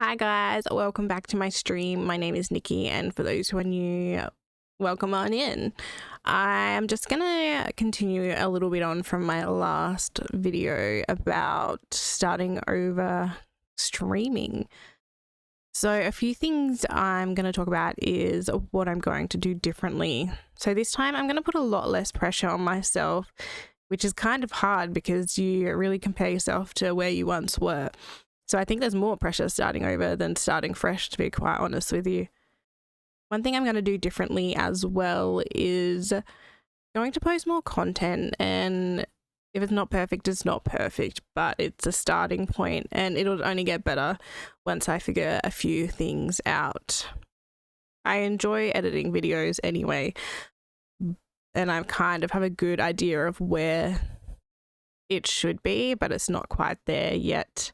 Hi guys, welcome back to my stream. My name is Nikki, and for those who are new, welcome on in. I'm just gonna continue a little bit on from my last video about starting over streaming. So a few things I'm going to talk about is what I'm going to do differently. So this time I'm going to put a lot less pressure on myself, which is kind of hard because you really compare yourself to where you once were. So I think there's more pressure starting over than starting fresh, to be quite honest with you. One thing I'm going to do differently as well is going to post more content, and if it's not perfect, it's not perfect, but it's a starting point and it'll only get better once I figure a few things out. I enjoy editing videos anyway, and I kind of have a good idea of where it should be, but it's not quite there yet.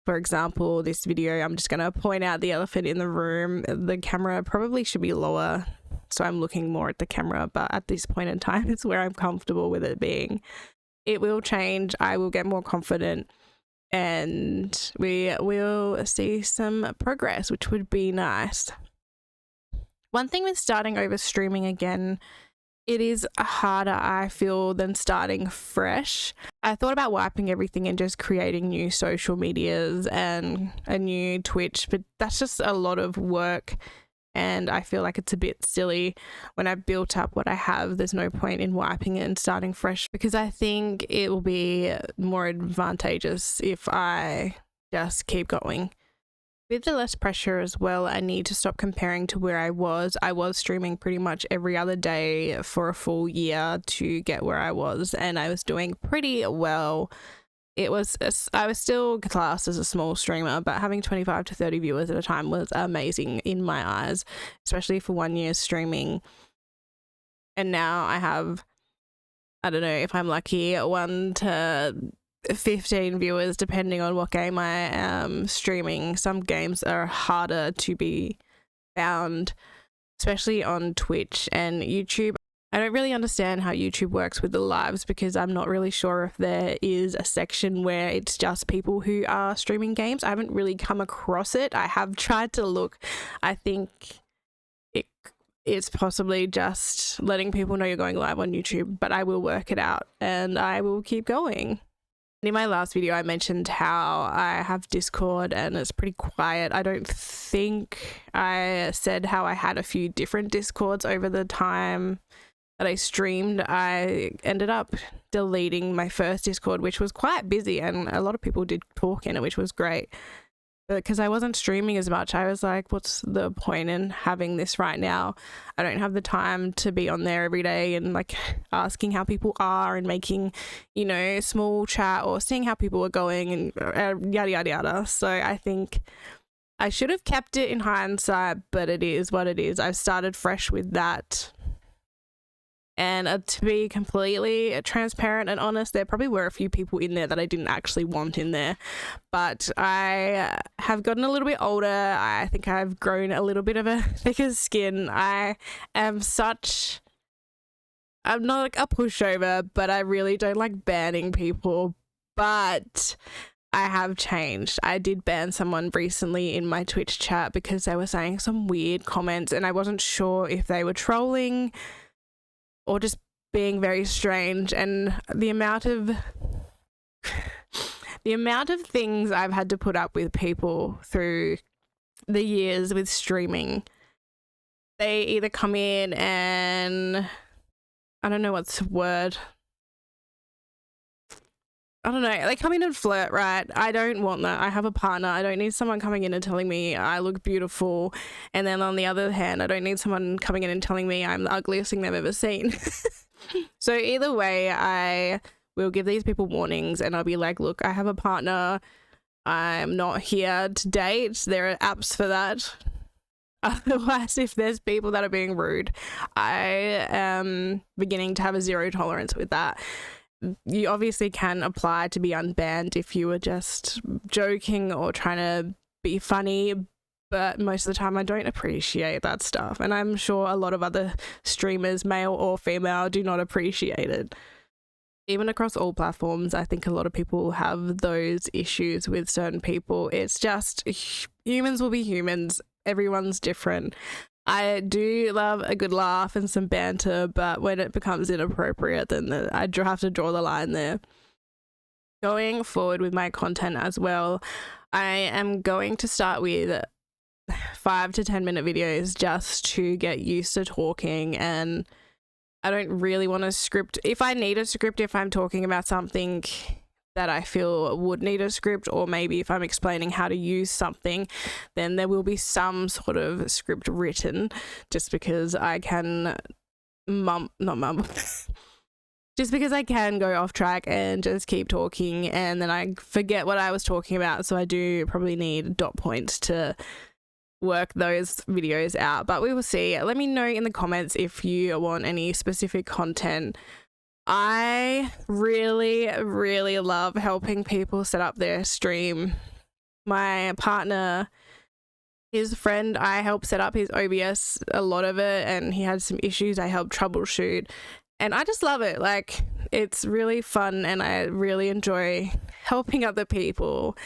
For example, this video, I'm just going to point out the elephant in the room. The camera probably should be lower, so I'm looking more at the camera, but at this point in time, it's where I'm comfortable with it being. It will change. I will get more confident, and we will see some progress, which would be nice. One thing with starting over streaming again, it is harder, I feel, than starting fresh. I thought about wiping everything and just creating new social medias and a new Twitch, but that's just a lot of work, and I feel like it's a bit silly. When I've built up what I have, there's no point in wiping it and starting fresh, because I think it will be more advantageous if I just keep going. With the less pressure as well, I need to stop comparing to where I was. I was streaming pretty much every other day for a full year to get where I was, and I was doing pretty well. I was still classed as a small streamer, but having 25 to 30 viewers at a time was amazing in my eyes, especially for 1 year streaming. And now I have, I don't know, if I'm lucky, 1 to 15 viewers depending on what game I am streaming. Some games are harder to be found, especially on Twitch and YouTube. I don't really understand how YouTube works with the lives, because I'm not really sure if there is a section where it's just people who are streaming games. I haven't really come across it. I have tried to look. I think it's possibly just letting people know you're going live on YouTube, but I will work it out and I will keep going. In my last video, I mentioned how I have Discord and it's pretty quiet. I don't think I said how I had a few different Discords over the time that I streamed. I ended up deleting my first Discord, which was quite busy, and a lot of people did talk in it, which was great. But because I wasn't streaming as much, I was like, what's the point in having this right now? I don't have the time to be on there every day and like asking how people are and making, you know, small chat or seeing how people are going and yada, yada, yada. So I think I should have kept it in hindsight, but it is what it is. I've started fresh with that. And to be completely transparent and honest, there probably were a few people in there that I didn't actually want in there. But I have gotten a little bit older. I think I've grown a little bit of a thicker skin. I'm not like a pushover, but I really don't like banning people. But I have changed. I did ban someone recently in my Twitch chat because they were saying some weird comments, and I wasn't sure if they were trolling or just being very strange. And the amount of things I've had to put up with people through the years with streaming, they either come in and I don't know what's the word. I don't know, they come in and flirt, right? I don't want that. I have a partner. I don't need someone coming in and telling me I look beautiful. And then on the other hand, I don't need someone coming in and telling me I'm the ugliest thing they've ever seen. So either way, I will give these people warnings and I'll be like, look, I have a partner. I'm not here to date. There are apps for that. Otherwise, if there's people that are being rude, I am beginning to have a zero tolerance with that. You obviously can apply to be unbanned if you were just joking or trying to be funny, but most of the time I don't appreciate that stuff, and I'm sure a lot of other streamers, male or female, do not appreciate it. even across all platforms, I think a lot of people have those issues with certain people. It's just humans will be humans. Everyone's different. I do love a good laugh and some banter, but when it becomes inappropriate, then I have to draw the line there. Going forward with my content as well, I am going to start with 5 to 10 minute videos just to get used to talking, and I don't really want to script. If I need a script, if I'm talking about something that I feel would need a script, or maybe if I'm explaining how to use something, then there will be some sort of script written, just because I can just because I can go off track and just keep talking and then I forget what I was talking about. So I do probably need dot points to work those videos out, but we will see. Let me know in the comments if you want any specific content. I really, really love helping people set up their stream. My partner, his friend, I helped set up his OBS, a lot of it, and he had some issues I helped troubleshoot, and I just love it. Like, it's really fun and I really enjoy helping other people.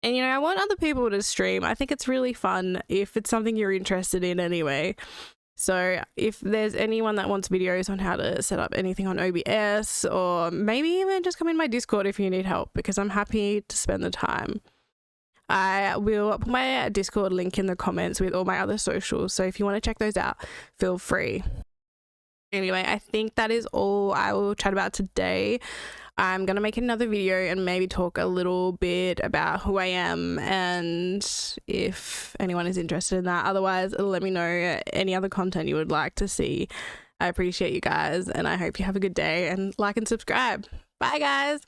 And, you know, I want other people to stream. I think it's really fun if it's something you're interested in anyway. So if there's anyone that wants videos on how to set up anything on OBS, or maybe even just come in my Discord if you need help, because I'm happy to spend the time. I will put my Discord link in the comments with all my other socials. So if you want to check those out, feel free. Anyway, I think that is all I will chat about today. I'm going to make another video and maybe talk a little bit about who I am, and if anyone is interested in that. Otherwise, let me know any other content you would like to see. I appreciate you guys, and I hope you have a good day, and like and subscribe. Bye, guys.